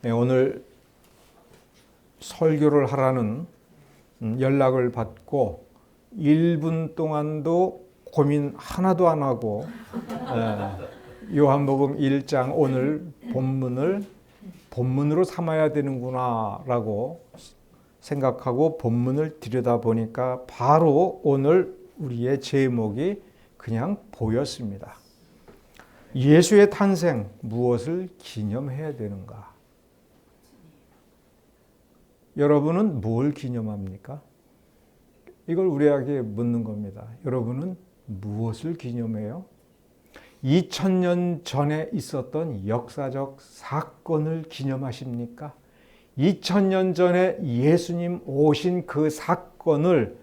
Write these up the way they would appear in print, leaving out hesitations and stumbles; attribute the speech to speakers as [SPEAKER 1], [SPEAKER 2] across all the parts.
[SPEAKER 1] 오늘 설교를 하라는 연락을 받고 1분 동안도 고민 하나도 안 하고 요한복음 1장 오늘 본문으로 삼아야 되는구나 라고 생각하고 본문을 들여다보니까 바로 오늘 우리의 제목이 그냥 보였습니다. 예수의 탄생, 무엇을 기념해야 되는가? 여러분은 뭘 기념합니까? 이걸 우리에게 묻는 겁니다. 여러분은 무엇을 기념해요? 2000년 전에 있었던 역사적 사건을 기념하십니까? 2000년 전에 예수님 오신 그 사건을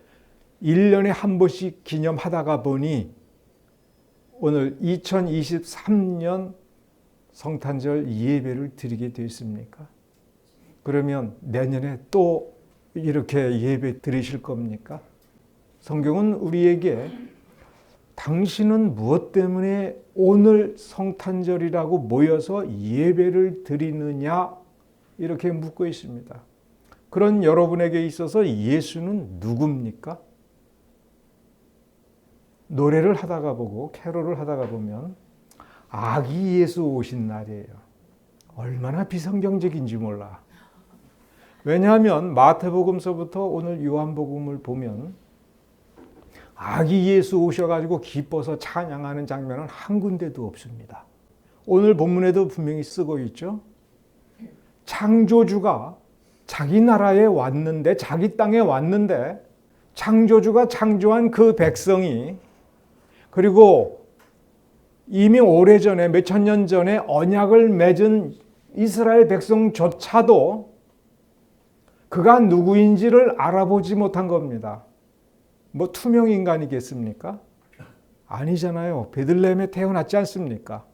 [SPEAKER 1] 1년에 한 번씩 기념하다가 보니 오늘 2023년 성탄절 예배를 드리게 되었습니까? 그러면 내년에 또 이렇게 예배 드리실 겁니까? 성경은 우리에게 당신은 무엇 때문에 오늘 성탄절이라고 모여서 예배를 드리느냐 이렇게 묻고 있습니다. 그런 여러분에게 있어서 예수는 누굽니까? 노래를 하다가 보고 캐롤을 하다가 보면 아기 예수 오신 날이에요. 얼마나 비성경적인지 몰라. 왜냐하면 마태복음서부터 오늘 요한복음을 보면 아기 예수 오셔가지고 기뻐서 찬양하는 장면은 한 군데도 없습니다. 오늘 본문에도 분명히 쓰고 있죠. 창조주가 자기 나라에 왔는데, 자기 땅에 왔는데 창조주가 창조한 그 백성이, 그리고 이미 오래전에 몇천 년 전에 언약을 맺은 이스라엘 백성조차도 그가 누구인지를 알아보지 못한 겁니다. 뭐 투명 인간이겠습니까? 아니잖아요. 베들레헴에 태어났지 않습니까?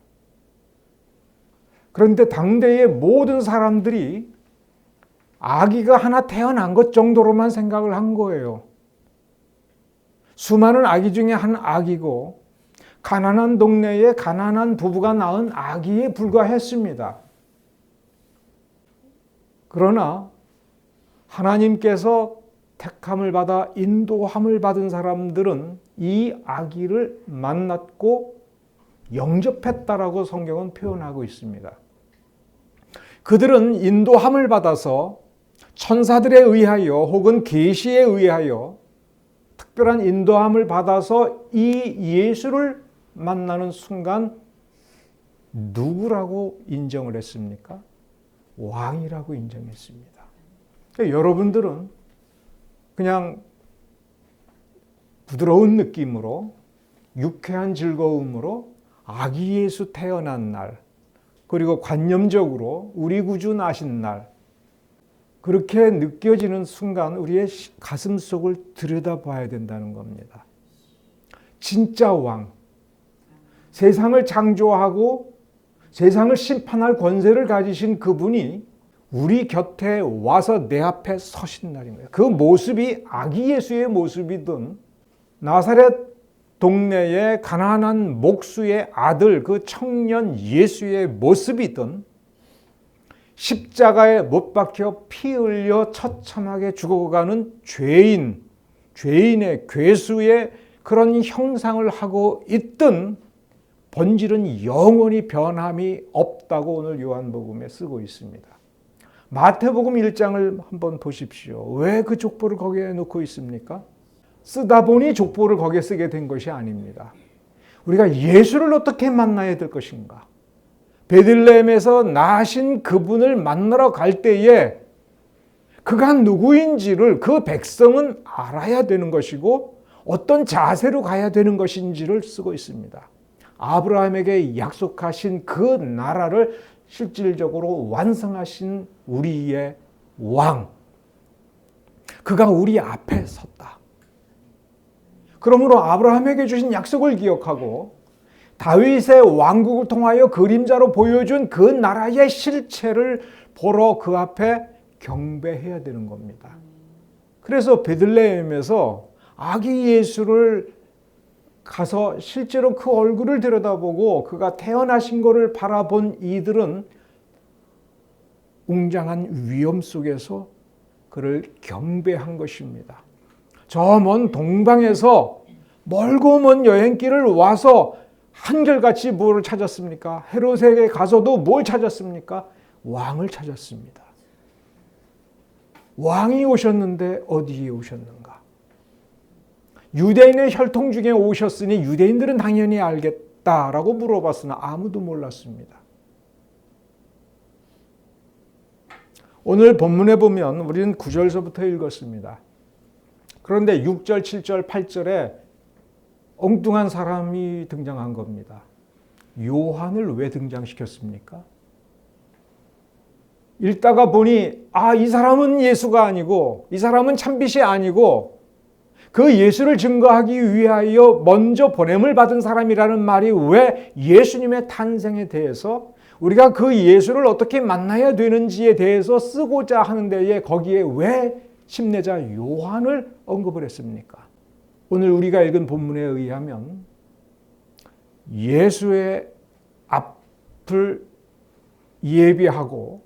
[SPEAKER 1] 그런데 당대의 모든 사람들이 아기가 하나 태어난 것 정도로만 생각을 한 거예요. 수많은 아기 중에 한 아기고 가난한 동네에 가난한 부부가 낳은 아기에 불과했습니다. 그러나 하나님께서 택함을 받아 인도함을 받은 사람들은 이 아기를 만났고 영접했다라고 성경은 표현하고 있습니다. 그들은 인도함을 받아서 천사들에 의하여 혹은 계시에 의하여 특별한 인도함을 받아서 이 예수를 만나는 순간 누구라고 인정을 했습니까? 왕이라고 인정했습니다. 그러니까 여러분들은 그냥 부드러운 느낌으로 유쾌한 즐거움으로 아기 예수 태어난 날, 그리고 관념적으로 우리 구주 나신 날, 그렇게 느껴지는 순간 우리의 가슴 속을 들여다봐야 된다는 겁니다. 진짜 왕, 세상을 창조하고 세상을 심판할 권세를 가지신 그분이 우리 곁에 와서 내 앞에 서신 날인 거예요. 그 모습이 아기 예수의 모습이든 나사렛 동네의 가난한 목수의 아들 그 청년 예수의 모습이든 십자가에 못 박혀 피 흘려 처참하게 죽어가는 죄인의 괴수의 그런 형상을 하고 있든 본질은 영원히 변함이 없다고 오늘 요한복음에 쓰고 있습니다. 마태복음 1장을 한번 보십시오. 왜 그 족보를 거기에 놓고 있습니까? 쓰다 보니 족보를 거기에 쓰게 된 것이 아닙니다. 우리가 예수를 어떻게 만나야 될 것인가? 베들레헴에서 나신 그분을 만나러 갈 때에 그가 누구인지를 그 백성은 알아야 되는 것이고 어떤 자세로 가야 되는 것인지를 쓰고 있습니다. 아브라함에게 약속하신 그 나라를 실질적으로 완성하신 우리의 왕, 그가 우리 앞에 섰다. 그러므로 아브라함에게 주신 약속을 기억하고 다윗의 왕국을 통하여 그림자로 보여준 그 나라의 실체를 보러 그 앞에 경배해야 되는 겁니다. 그래서 베들레헴에서 아기 예수를 가서 실제로 그 얼굴을 들여다보고 그가 태어나신 것을 바라본 이들은 웅장한 위험 속에서 그를 경배한 것입니다. 저 먼 동방에서 멀고 먼 여행길을 와서 한결같이 무엇을 찾았습니까? 헤롯에게 가서도 뭘 찾았습니까? 왕을 찾았습니다. 왕이 오셨는데 어디에 오셨는가? 유대인의 혈통 중에 오셨으니 유대인들은 당연히 알겠다라고 물어봤으나 아무도 몰랐습니다. 오늘 본문에 보면 우리는 9절서부터 읽었습니다. 그런데 6절, 7절, 8절에 엉뚱한 사람이 등장한 겁니다. 요한을 왜 등장시켰습니까? 읽다가 보니 이 사람은 예수가 아니고 이 사람은 참빛이 아니고 그 예수를 증거하기 위하여 먼저 보냄을 받은 사람이라는 말이 왜 예수님의 탄생에 대해서 우리가 그 예수를 어떻게 만나야 되는지에 대해서 쓰고자 하는 데에 거기에 왜 침례자 요한을 언급을 했습니까? 오늘 우리가 읽은 본문에 의하면 예수의 앞을 예비하고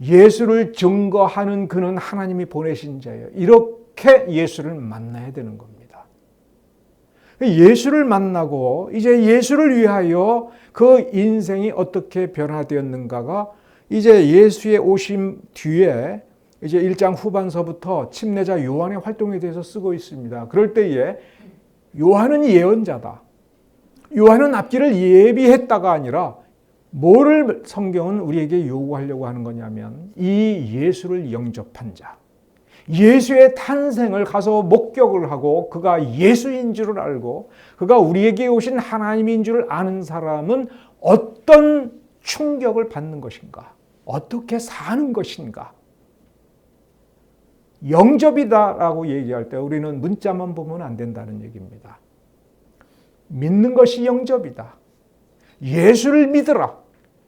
[SPEAKER 1] 예수를 증거하는 그는 하나님이 보내신 자예요. 이렇게 예수를 만나야 되는 겁니다. 예수를 만나고 이제 예수를 위하여 그 인생이 어떻게 변화되었는가가 이제 예수의 오심 뒤에 이제 1장 후반서부터 침례자 요한의 활동에 대해서 쓰고 있습니다. 그럴 때에 요한은 예언자다. 요한은 앞길을 예비했다가 아니라 뭐를 성경은 우리에게 요구하려고 하는 거냐면 이 예수를 영접한 자, 예수의 탄생을 가서 목격을 하고 그가 예수인 줄을 알고 그가 우리에게 오신 하나님인 줄을 아는 사람은 어떤 충격을 받는 것인가? 어떻게 사는 것인가? 영접이다라고 얘기할 때 우리는 문자만 보면 안 된다는 얘기입니다. 믿는 것이 영접이다. 예수를 믿으라.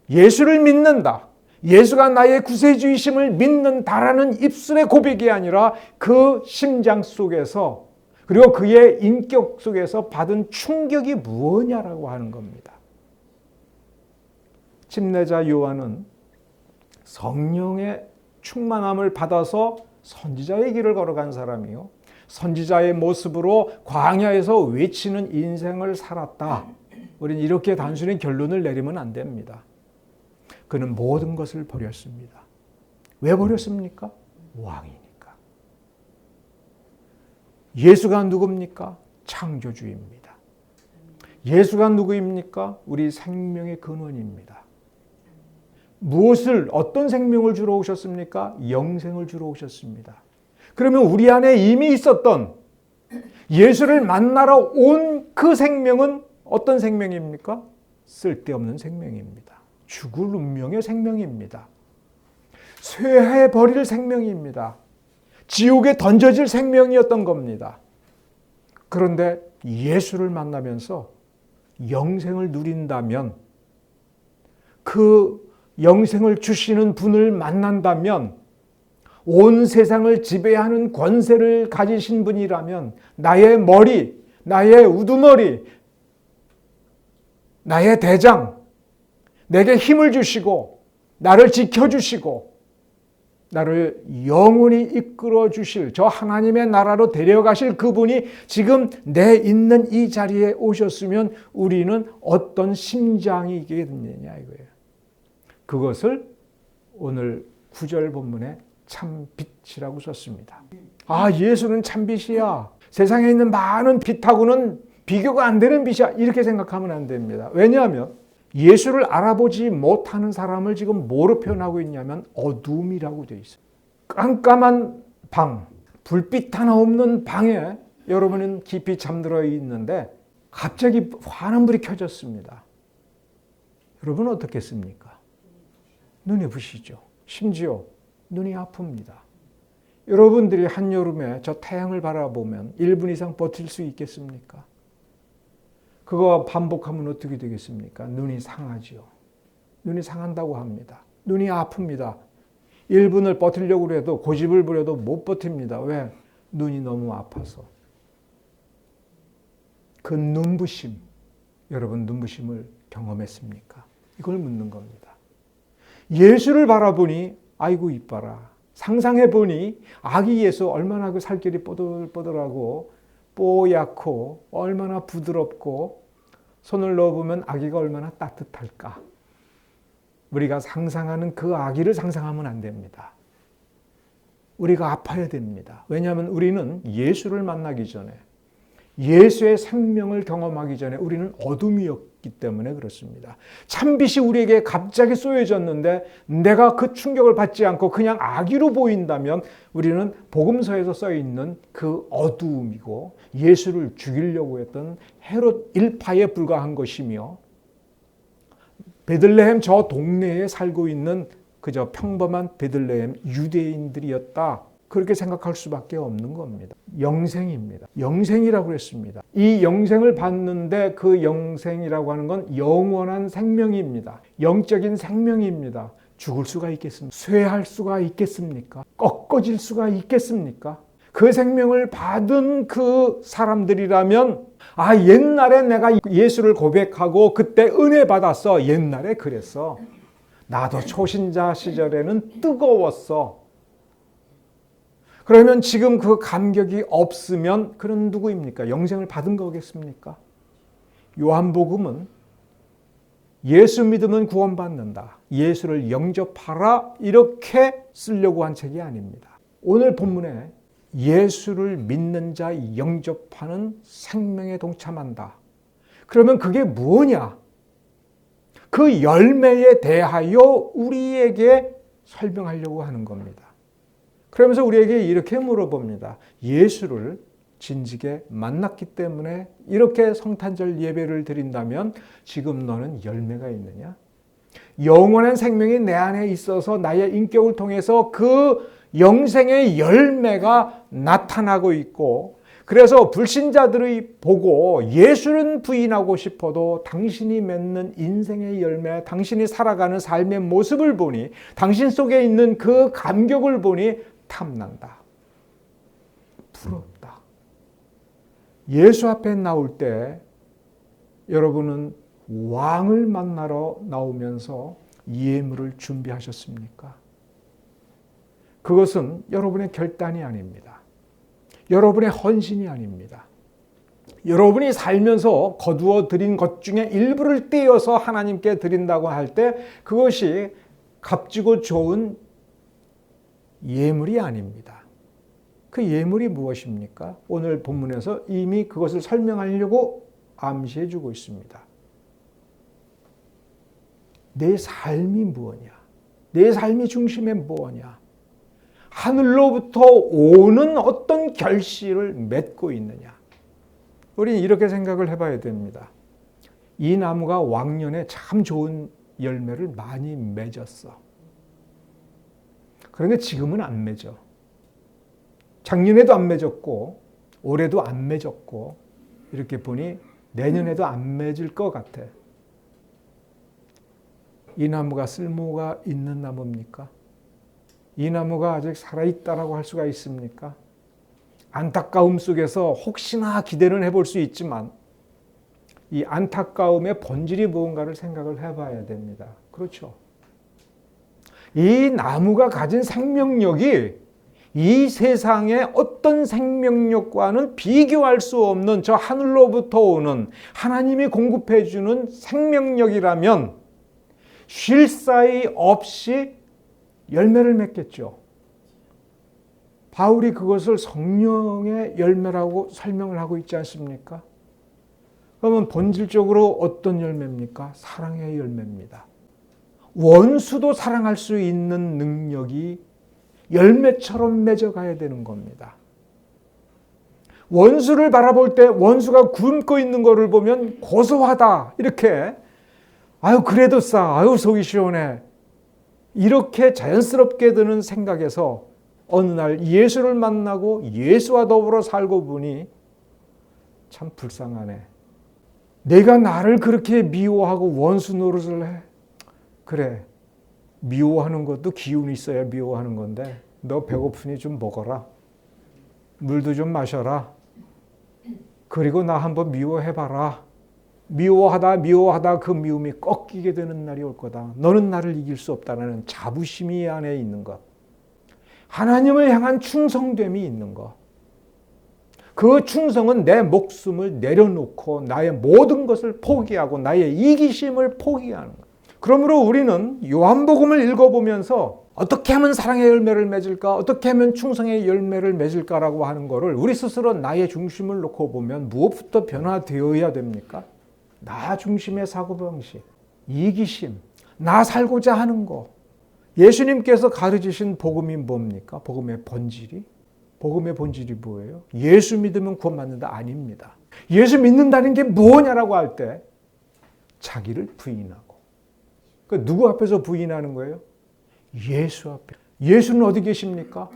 [SPEAKER 1] 예수를 믿는다. 예수가 나의 구세주이심을 믿는다라는 입술의 고백이 아니라 그 심장 속에서 그리고 그의 인격 속에서 받은 충격이 무엇이냐라고 하는 겁니다. 침례자 요한은 성령의 충만함을 받아서 선지자의 길을 걸어간 사람이요. 선지자의 모습으로 광야에서 외치는 인생을 살았다. 우리는 이렇게 단순히 결론을 내리면 안 됩니다. 그는 모든 것을 버렸습니다. 왜 버렸습니까? 왕이니까. 예수가 누굽니까? 창조주입니다. 예수가 누구입니까? 우리 생명의 근원입니다. 어떤 생명을 주러 오셨습니까? 영생을 주러 오셨습니다. 그러면 우리 안에 이미 있었던 예수를 만나러 온 그 생명은 어떤 생명입니까? 쓸데없는 생명입니다. 죽을 운명의 생명입니다. 쇠해버릴 생명입니다. 지옥에 던져질 생명이었던 겁니다. 그런데 예수를 만나면서 영생을 누린다면 그 영생을 주시는 분을 만난다면 온 세상을 지배하는 권세를 가지신 분이라면 나의 머리, 나의 우두머리, 나의 대장, 내게 힘을 주시고 나를 지켜주시고 나를 영원히 이끌어 주실 저 하나님의 나라로 데려가실 그분이 지금 내 있는 이 자리에 오셨으면 우리는 어떤 심장이 있겠느냐 이거예요. 그것을 오늘 9절 본문에 참빛이라고 썼습니다. 예수는 참빛이야. 세상에 있는 많은 빛하고는 비교가 안 되는 빛이야. 이렇게 생각하면 안 됩니다. 왜냐하면 예수를 알아보지 못하는 사람을 지금 뭐로 표현하고 있냐면 어둠이라고 되어 있어요. 깜깜한 방, 불빛 하나 없는 방에 여러분은 깊이 잠들어 있는데 갑자기 환한 불이 켜졌습니다. 여러분 어떻겠습니까? 눈이 부시죠. 심지어 눈이 아픕니다. 여러분들이 한여름에 저 태양을 바라보면 1분 이상 버틸 수 있겠습니까? 그거 반복하면 어떻게 되겠습니까? 눈이 상하지요. 눈이 상한다고 합니다. 눈이 아픕니다. 1분을 버티려고 해도 고집을 부려도 못 버팁니다. 왜? 눈이 너무 아파서. 그 눈부심, 여러분 눈부심을 경험했습니까? 이걸 묻는 겁니다. 예수를 바라보니 아이고 이뻐라. 상상해 보니 아기 예수 얼마나 그 살결이 뽀들뽀들하고 뽀얗고 얼마나 부드럽고 손을 넣어보면 아기가 얼마나 따뜻할까. 우리가 상상하는 그 아기를 상상하면 안 됩니다. 우리가 아파야 됩니다. 왜냐하면 우리는 예수를 만나기 전에, 예수의 생명을 경험하기 전에 우리는 어둠이었기 때문에 그렇습니다. 참빛이 우리에게 갑자기 쏘여졌는데 내가 그 충격을 받지 않고 그냥 악의로 보인다면 우리는 복음서에서 써있는 그 어두움이고 예수를 죽이려고 했던 헤롯 일파에 불과한 것이며 베들레헴 저 동네에 살고 있는 그저 평범한 베들레헴 유대인들이었다. 그렇게 생각할 수밖에 없는 겁니다. 영생입니다. 영생이라고 했습니다. 이 영생을 받는데 그 영생이라고 하는 건 영원한 생명입니다. 영적인 생명입니다. 죽을 수가 있겠습니까? 쇠할 수가 있겠습니까? 꺾어질 수가 있겠습니까? 그 생명을 받은 그 사람들이라면 옛날에 내가 예수를 고백하고 그때 은혜 받았어. 옛날에 그랬어. 나도 초신자 시절에는 뜨거웠어. 그러면 지금 그 감격이 없으면 그런 누구입니까? 영생을 받은 거겠습니까? 요한복음은 예수 믿으면 구원받는다. 예수를 영접하라 이렇게 쓰려고 한 책이 아닙니다. 오늘 본문에 예수를 믿는 자 영접하는 생명에 동참한다. 그러면 그게 뭐냐? 그 열매에 대하여 우리에게 설명하려고 하는 겁니다. 그러면서 우리에게 이렇게 물어봅니다. 예수를 진직에 만났기 때문에 이렇게 성탄절 예배를 드린다면 지금 너는 열매가 있느냐? 영원한 생명이 내 안에 있어서 나의 인격을 통해서 그 영생의 열매가 나타나고 있고 그래서 불신자들이 보고 예수는 부인하고 싶어도 당신이 맺는 인생의 열매, 당신이 살아가는 삶의 모습을 보니 당신 속에 있는 그 감격을 보니 탐난다. 부럽다. 예수 앞에 나올 때 여러분은 왕을 만나러 나오면서 예물을 준비하셨습니까? 그것은 여러분의 결단이 아닙니다. 여러분의 헌신이 아닙니다. 여러분이 살면서 거두어 드린 것 중에 일부를 떼어서 하나님께 드린다고 할 때 그것이 값지고 좋은 예물이 아닙니다. 그 예물이 무엇입니까? 오늘 본문에서 이미 그것을 설명하려고 암시해 주고 있습니다. 내 삶이 무엇이냐? 내 삶이 중심에 무엇이냐? 하늘로부터 오는 어떤 결실을 맺고 있느냐? 우리는 이렇게 생각을 해봐야 됩니다. 이 나무가 왕년에 참 좋은 열매를 많이 맺었어. 그런데 지금은 안 맺어. 작년에도 안 맺었고 올해도 안 맺었고 이렇게 보니 내년에도 안 맺을 것 같아. 이 나무가 쓸모가 있는 나무입니까? 이 나무가 아직 살아있다라고 할 수가 있습니까? 안타까움 속에서 혹시나 기대는 해볼 수 있지만 이 안타까움의 본질이 무언가를 생각을 해봐야 됩니다. 그렇죠? 이 나무가 가진 생명력이 이 세상의 어떤 생명력과는 비교할 수 없는 저 하늘로부터 오는 하나님이 공급해 주는 생명력이라면 쉴 사이 없이 열매를 맺겠죠. 바울이 그것을 성령의 열매라고 설명을 하고 있지 않습니까? 그러면 본질적으로 어떤 열매입니까? 사랑의 열매입니다. 원수도 사랑할 수 있는 능력이 열매처럼 맺어가야 되는 겁니다. 원수를 바라볼 때 원수가 굶고 있는 것을 보면 고소하다 이렇게 그래도 싸 속이 시원해 이렇게 자연스럽게 드는 생각에서 어느 날 예수를 만나고 예수와 더불어 살고 보니 참 불쌍하네. 내가 나를 그렇게 미워하고 원수 노릇을 해. 그래, 미워하는 것도 기운이 있어야 미워하는 건데 너 배고프니 좀 먹어라. 물도 좀 마셔라. 그리고 나 한번 미워해봐라. 미워하다 그 미움이 꺾이게 되는 날이 올 거다. 너는 나를 이길 수 없다는 자부심이 안에 있는 것. 하나님을 향한 충성됨이 있는 것. 그 충성은 내 목숨을 내려놓고 나의 모든 것을 포기하고 나의 이기심을 포기하는 것. 그러므로 우리는 요한복음을 읽어보면서 어떻게 하면 사랑의 열매를 맺을까? 어떻게 하면 충성의 열매를 맺을까라고 하는 것을 우리 스스로 나의 중심을 놓고 보면 무엇부터 변화되어야 됩니까? 나 중심의 사고방식, 이기심, 나 살고자 하는 거. 예수님께서 가르치신 복음이 뭡니까? 복음의 본질이 뭐예요? 예수 믿으면 구원받는다? 아닙니다. 예수 믿는다는 게 뭐냐라고 할 때 자기를 부인하고. 그러니까 누구 앞에서 부인하는 거예요? 예수 앞에. 예수는 어디 계십니까?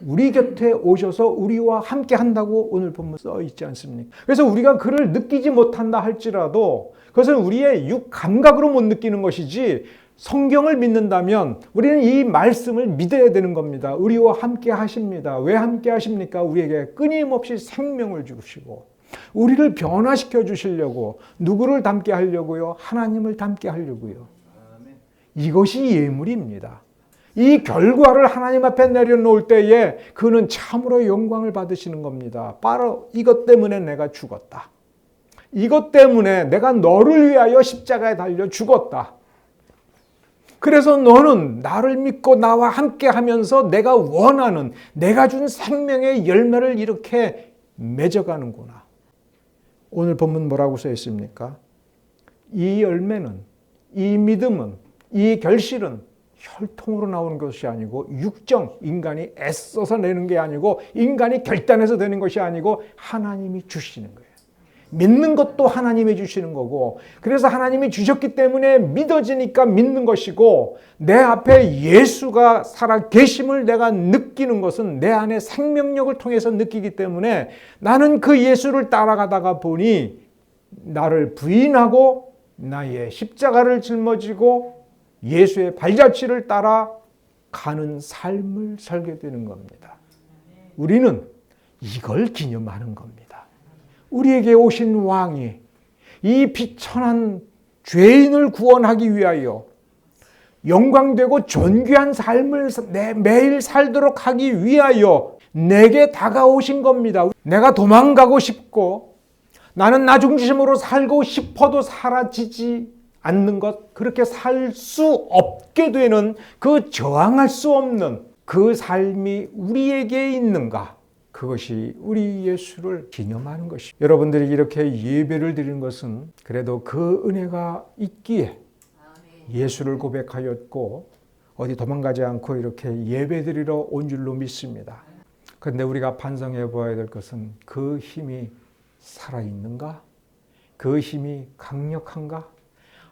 [SPEAKER 1] 우리 곁에 오셔서 우리와 함께 한다고 오늘 본문 써 있지 않습니까? 그래서 우리가 그를 느끼지 못한다 할지라도 그것은 우리의 육 감각으로 못 느끼는 것이지 성경을 믿는다면 우리는 이 말씀을 믿어야 되는 겁니다. 우리와 함께 하십니다. 왜 함께 하십니까? 우리에게 끊임없이 생명을 주시고 우리를 변화시켜 주시려고 누구를 닮게 하려고요? 하나님을 닮게 하려고요. 이것이 예물입니다. 이 결과를 하나님 앞에 내려놓을 때에 그는 참으로 영광을 받으시는 겁니다. 바로 이것 때문에 내가 죽었다. 이것 때문에 내가 너를 위하여 십자가에 달려 죽었다. 그래서 너는 나를 믿고 나와 함께 하면서 내가 원하는, 내가 준 생명의 열매를 이렇게 맺어가는구나. 오늘 본문 뭐라고 써 있습니까? 이 열매는, 이 믿음은, 이 결실은 혈통으로 나오는 것이 아니고 육정, 인간이 애써서 내는 게 아니고 인간이 결단해서 되는 것이 아니고 하나님이 주시는 거예요. 믿는 것도 하나님이 주시는 거고 그래서 하나님이 주셨기 때문에 믿어지니까 믿는 것이고 내 앞에 예수가 살아 계심을 내가 느끼는 것은 내 안에 생명력을 통해서 느끼기 때문에 나는 그 예수를 따라가다가 보니 나를 부인하고 나의 십자가를 짊어지고 예수의 발자취를 따라 가는 삶을 살게 되는 겁니다. 우리는 이걸 기념하는 겁니다. 우리에게 오신 왕이 이 비천한 죄인을 구원하기 위하여 영광되고 존귀한 삶을 매일 살도록 하기 위하여 내게 다가오신 겁니다. 내가 도망가고 싶고 나는 나 중심으로 살고 싶어도 사라지지 않는 것, 그렇게 살 수 없게 되는 그 저항할 수 없는 그 삶이 우리에게 있는가? 그것이 우리 예수를 기념하는 것입니다. 여러분들이 이렇게 예배를 드리는 것은 그래도 그 은혜가 있기에 예수를 고백하였고 어디 도망가지 않고 이렇게 예배 드리러 온 줄로 믿습니다. 그런데 우리가 반성해 보아야 될 것은 그 힘이 살아있는가? 그 힘이 강력한가?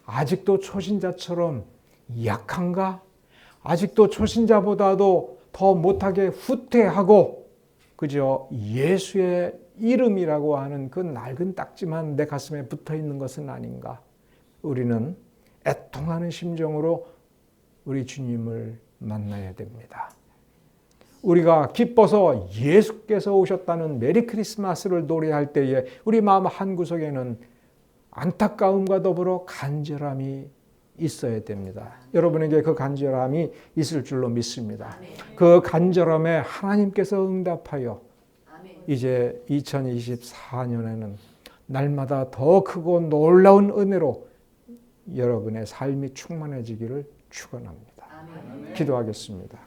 [SPEAKER 1] 아직도 초신자처럼 약한가? 아직도 초신자보다도 더 못하게 후퇴하고 그저 예수의 이름이라고 하는 그 낡은 딱지만 내 가슴에 붙어 있는 것은 아닌가? 우리는 애통하는 심정으로 우리 주님을 만나야 됩니다. 우리가 기뻐서 예수께서 오셨다는 메리 크리스마스를 노래할 때에 우리 마음 한구석에는 안타까움과 더불어 간절함이 있어야 됩니다. 여러분에게 그 간절함이 있을 줄로 믿습니다. 그 간절함에 하나님께서 응답하여 이제 2024년에는 날마다 더 크고 놀라운 은혜로 여러분의 삶이 충만해지기를 축원합니다. 기도하겠습니다.